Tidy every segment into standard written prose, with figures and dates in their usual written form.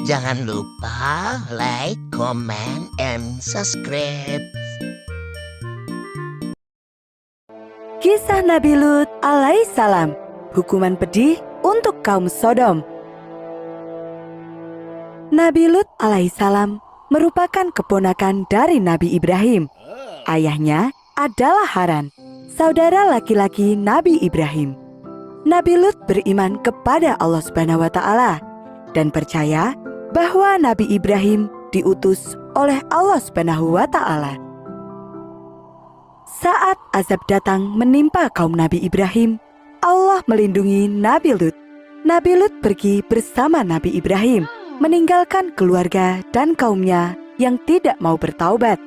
Jangan lupa like, comment, and subscribe. Kisah Nabi Lut alaihissalam, hukuman pedih untuk kaum Sodom. Nabi Lut alaihissalam merupakan keponakan dari Nabi Ibrahim. Ayahnya adalah Haran, saudara laki-laki Nabi Ibrahim. Nabi Lut beriman kepada Allah Subhanahu wa Ta'ala dan percaya bahwa Nabi Ibrahim diutus oleh Allah Subhanahu wa Ta'ala. Saat azab datang menimpa kaum Nabi Ibrahim, Allah melindungi Nabi Lut. Nabi Lut pergi bersama Nabi Ibrahim, meninggalkan keluarga dan kaumnya yang tidak mau bertaubat.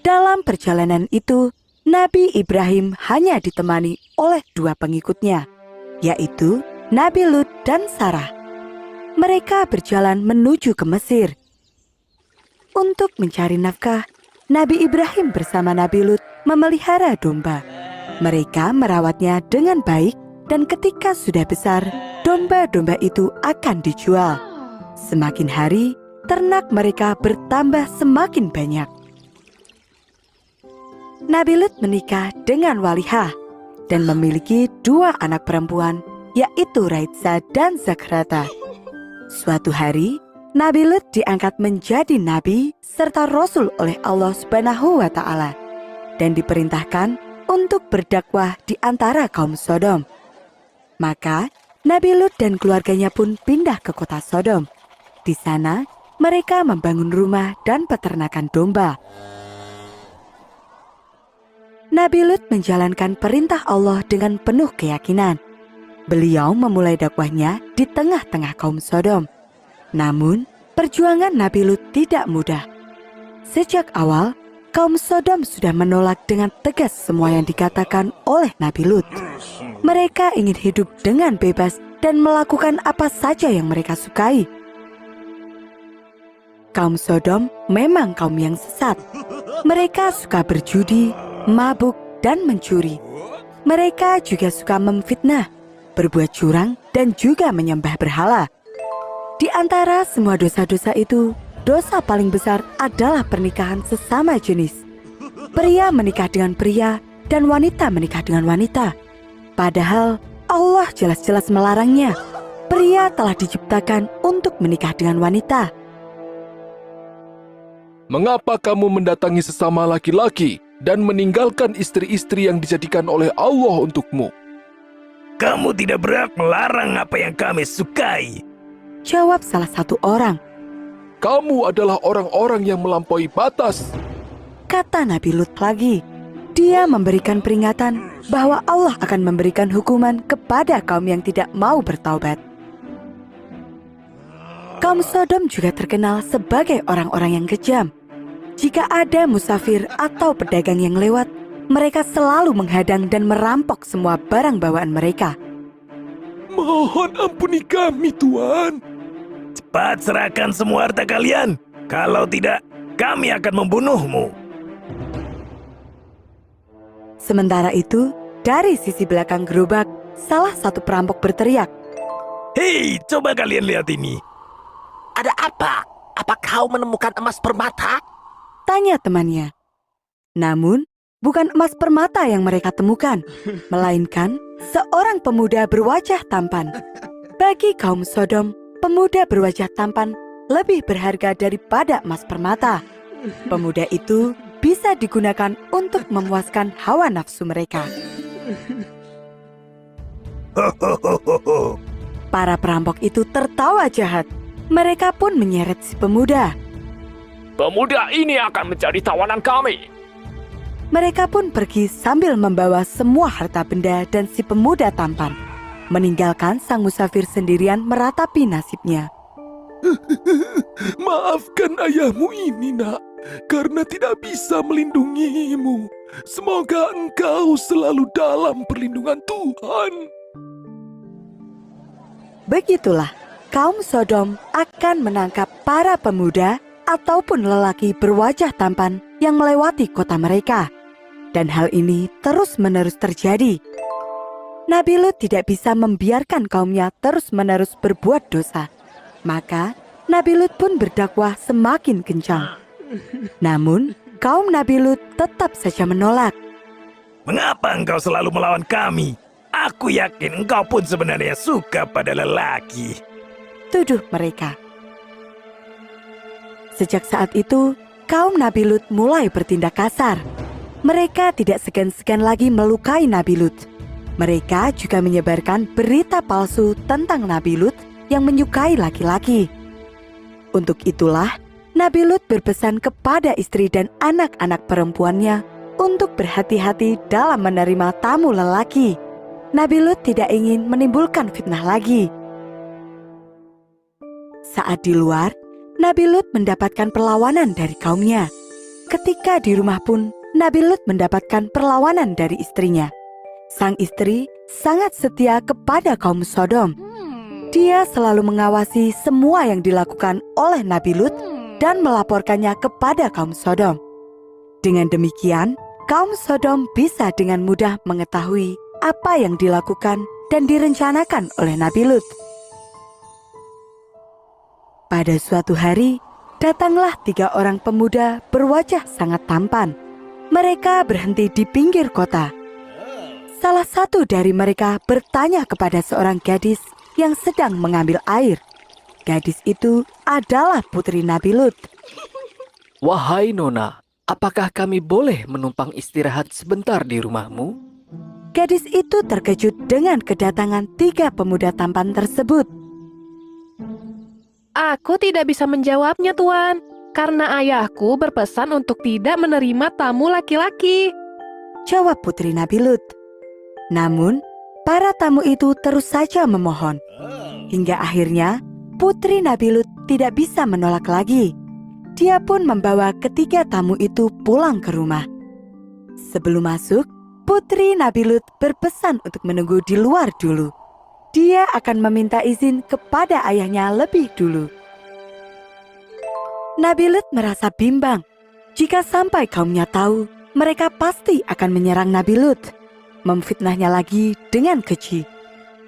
Dalam perjalanan itu, Nabi Ibrahim hanya ditemani oleh dua pengikutnya, yaitu Nabi Lut dan Sarah. Mereka berjalan menuju ke Mesir. Untuk mencari nafkah, Nabi Ibrahim bersama Nabi Lut memelihara domba. Mereka merawatnya dengan baik dan ketika sudah besar, domba-domba itu akan dijual. Semakin hari, ternak mereka bertambah semakin banyak. Nabi Lut menikah dengan Walihah dan memiliki dua anak perempuan, yaitu Raidsa dan Zakrata. Suatu hari, Nabi Lut diangkat menjadi nabi serta rasul oleh Allah Subhanahu wa Ta'ala dan diperintahkan untuk berdakwah di antara kaum Sodom. Maka, Nabi Lut dan keluarganya pun pindah ke kota Sodom. Di sana, mereka membangun rumah dan peternakan domba. Nabi Lut menjalankan perintah Allah dengan penuh keyakinan. Beliau memulai dakwahnya di tengah-tengah kaum Sodom. Namun, perjuangan Nabi Lut tidak mudah. Sejak awal, kaum Sodom sudah menolak dengan tegas semua yang dikatakan oleh Nabi Lut. Mereka ingin hidup dengan bebas dan melakukan apa saja yang mereka sukai. Kaum Sodom memang kaum yang sesat. Mereka suka berjudi, mabuk, dan mencuri. Mereka juga suka memfitnah, berbuat curang, dan juga menyembah berhala. Di antara semua dosa-dosa itu, dosa paling besar adalah pernikahan sesama jenis. Pria menikah dengan pria dan wanita menikah dengan wanita. Padahal Allah jelas-jelas melarangnya. Pria telah diciptakan untuk menikah dengan wanita. Mengapa kamu mendatangi sesama laki-laki dan meninggalkan istri-istri yang dijadikan oleh Allah untukmu? Kamu tidak berhak melarang apa yang kami sukai. Jawab salah satu orang. Kamu adalah orang-orang yang melampaui batas. Kata Nabi Lut lagi. Dia memberikan peringatan bahwa Allah akan memberikan hukuman kepada kaum yang tidak mau bertaubat. Kaum Sodom juga terkenal sebagai orang-orang yang kejam. Jika ada musafir atau pedagang yang lewat, mereka selalu menghadang dan merampok semua barang bawaan mereka. Mohon ampuni kami, Tuan. Cepat serahkan semua harta kalian. Kalau tidak, kami akan membunuhmu. Sementara itu, dari sisi belakang gerobak, salah satu perampok berteriak. Hei, coba kalian lihat ini. Ada apa? Apa kau menemukan emas permata? Tanya temannya. Namun, bukan emas permata yang mereka temukan, melainkan seorang pemuda berwajah tampan. Bagi kaum Sodom, pemuda berwajah tampan lebih berharga daripada emas permata. Pemuda itu bisa digunakan untuk memuaskan hawa nafsu mereka. Para perampok itu tertawa jahat. Mereka pun menyeret si pemuda. Pemuda ini akan menjadi tawanan kami. Mereka pun pergi sambil membawa semua harta benda dan si pemuda tampan, meninggalkan sang musafir sendirian meratapi nasibnya. Maafkan ayahmu ini, nak, karena tidak bisa melindungimu. Semoga engkau selalu dalam perlindungan Tuhan. Begitulah, kaum Sodom akan menangkap para pemuda ataupun lelaki berwajah tampan yang melewati kota mereka. Dan hal ini terus-menerus terjadi. Nabi Lut tidak bisa membiarkan kaumnya terus-menerus berbuat dosa. Maka Nabi Lut pun berdakwah semakin kencang. Namun kaum Nabi Lut tetap saja menolak. Mengapa engkau selalu melawan kami? Aku yakin engkau pun sebenarnya suka pada lelaki. Tuduh mereka. Sejak saat itu, kaum Nabi Lut mulai bertindak kasar. Mereka tidak segan-segan lagi melukai Nabi Lut. Mereka juga menyebarkan berita palsu tentang Nabi Lut yang menyukai laki-laki. Untuk itulah, Nabi Lut berpesan kepada istri dan anak-anak perempuannya untuk berhati-hati dalam menerima tamu lelaki. Nabi Lut tidak ingin menimbulkan fitnah lagi. Saat di luar, Nabi Lut mendapatkan perlawanan dari kaumnya. Ketika di rumah pun, Nabi Lut mendapatkan perlawanan dari istrinya. Sang istri sangat setia kepada kaum Sodom. Dia selalu mengawasi semua yang dilakukan oleh Nabi Lut dan melaporkannya kepada kaum Sodom. Dengan demikian, kaum Sodom bisa dengan mudah mengetahui apa yang dilakukan dan direncanakan oleh Nabi Lut. Pada suatu hari, datanglah 3 orang pemuda berwajah sangat tampan. Mereka berhenti di pinggir kota. Salah satu dari mereka bertanya kepada seorang gadis yang sedang mengambil air. Gadis itu adalah putri Nabi Lut. Wahai Nona, apakah kami boleh menumpang istirahat sebentar di rumahmu? Gadis itu terkejut dengan kedatangan 3 pemuda tampan tersebut. Aku tidak bisa menjawabnya, Tuan, karena ayahku berpesan untuk tidak menerima tamu laki-laki. Jawab putri Nabi Lut. Namun, para tamu itu terus saja memohon. Hingga akhirnya, putri Nabi Lut tidak bisa menolak lagi. Dia pun membawa ketiga tamu itu pulang ke rumah. Sebelum masuk, putri Nabi Lut berpesan untuk menunggu di luar dulu. Dia akan meminta izin kepada ayahnya lebih dulu. Nabi Lut merasa bimbang. Jika sampai kaumnya tahu, mereka pasti akan menyerang Nabi Lut, memfitnahnya lagi dengan keji.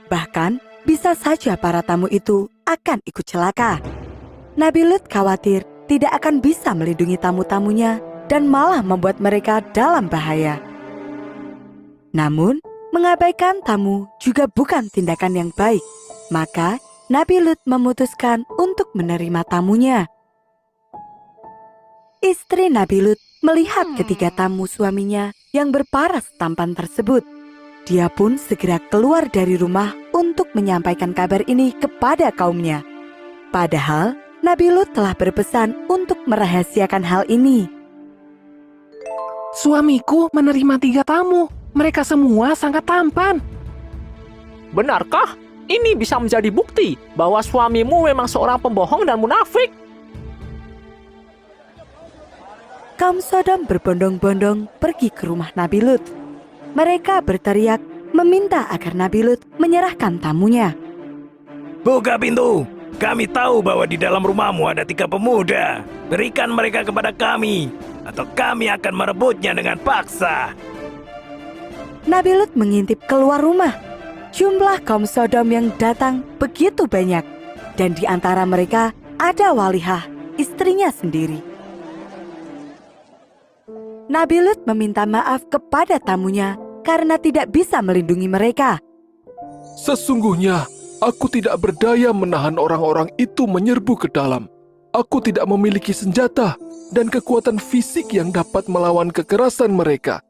Bahkan, bisa saja para tamu itu akan ikut celaka. Nabi Lut khawatir tidak akan bisa melindungi tamu-tamunya dan malah membuat mereka dalam bahaya. Namun, mengabaikan tamu juga bukan tindakan yang baik. Maka, Nabi Lut memutuskan untuk menerima tamunya. Istri Nabi Lut melihat ketiga tamu suaminya yang berparas tampan tersebut. Dia pun segera keluar dari rumah untuk menyampaikan kabar ini kepada kaumnya. Padahal, Nabi Lut telah berpesan untuk merahasiakan hal ini. Suamiku menerima 3 tamu. Mereka semua sangat tampan. Benarkah? Ini bisa menjadi bukti bahwa suamimu memang seorang pembohong dan munafik. Kaum Sodom berbondong-bondong pergi ke rumah Nabi Lut. Mereka berteriak meminta agar Nabi Lut menyerahkan tamunya. Buka pintu. Kami tahu bahwa di dalam rumahmu ada 3 pemuda. Berikan mereka kepada kami, atau kami akan merebutnya dengan paksa. Nabi Lut mengintip keluar rumah. Jumlah kaum Sodom yang datang begitu banyak. Dan di antara mereka ada Walihah, istrinya sendiri. Nabi Lut meminta maaf kepada tamunya karena tidak bisa melindungi mereka. Sesungguhnya, aku tidak berdaya menahan orang-orang itu menyerbu ke dalam. Aku tidak memiliki senjata dan kekuatan fisik yang dapat melawan kekerasan mereka.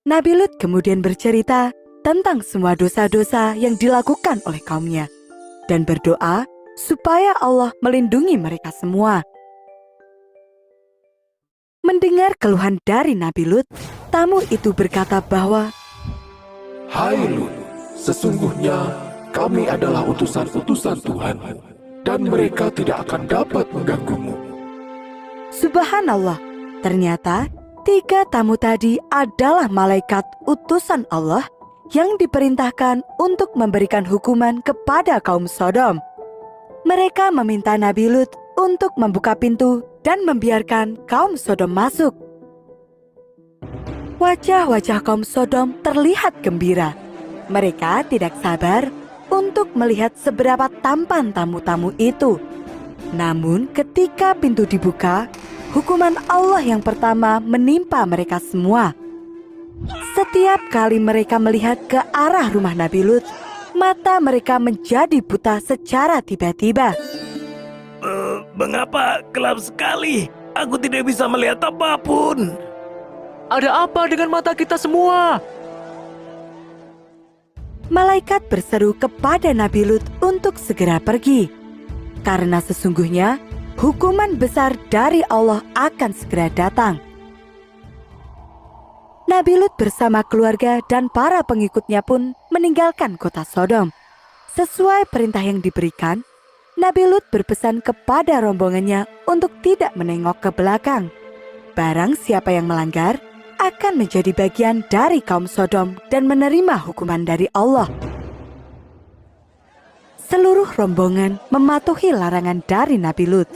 Nabi Lut kemudian bercerita tentang semua dosa-dosa yang dilakukan oleh kaumnya dan berdoa supaya Allah melindungi mereka semua. Mendengar keluhan dari Nabi Lut, tamu itu berkata bahwa, Hai Lut, sesungguhnya kami adalah utusan-utusan Tuhan, dan mereka tidak akan dapat mengganggumu. Subhanallah, ternyata 3 tamu tadi adalah malaikat utusan Allah yang diperintahkan untuk memberikan hukuman kepada kaum Sodom. Mereka meminta Nabi Lut untuk membuka pintu dan membiarkan kaum Sodom masuk. Wajah-wajah kaum Sodom terlihat gembira. Mereka tidak sabar untuk melihat seberapa tampan tamu-tamu itu. Namun ketika pintu dibuka, hukuman Allah yang pertama menimpa mereka semua. Setiap kali mereka melihat ke arah rumah Nabi Lut, mata mereka menjadi buta secara tiba-tiba. Mengapa gelap sekali? Aku tidak bisa melihat apapun. Ada apa dengan mata kita semua? Malaikat berseru kepada Nabi Lut untuk segera pergi, karena sesungguhnya hukuman besar dari Allah akan segera datang. Nabi Lut bersama keluarga dan para pengikutnya pun meninggalkan kota Sodom. Sesuai perintah yang diberikan, Nabi Lut berpesan kepada rombongannya untuk tidak menengok ke belakang. Barang siapa yang melanggar akan menjadi bagian dari kaum Sodom dan menerima hukuman dari Allah. Seluruh rombongan mematuhi larangan dari Nabi Lut.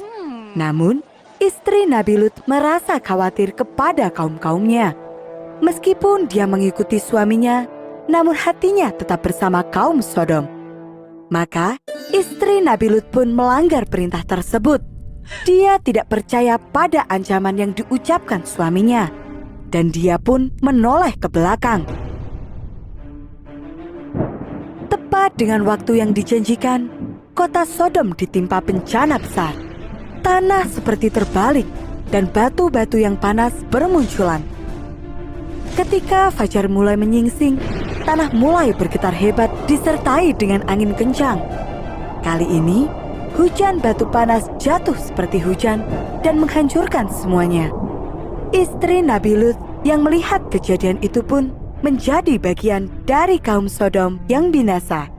Namun, istri Nabi Lut merasa khawatir kepada kaum-kaumnya. Meskipun dia mengikuti suaminya, namun hatinya tetap bersama kaum Sodom. Maka, istri Nabi Lut pun melanggar perintah tersebut. Dia tidak percaya pada ancaman yang diucapkan suaminya, dan dia pun menoleh ke belakang. Tepat dengan waktu yang dijanjikan, kota Sodom ditimpa bencana besar. Tanah seperti terbalik, dan batu-batu yang panas bermunculan. Ketika fajar mulai menyingsing, tanah mulai bergetar hebat disertai dengan angin kencang. Kali ini, hujan batu panas jatuh seperti hujan dan menghancurkan semuanya. Istri Nabi Lut yang melihat kejadian itu pun menjadi bagian dari kaum Sodom yang binasa.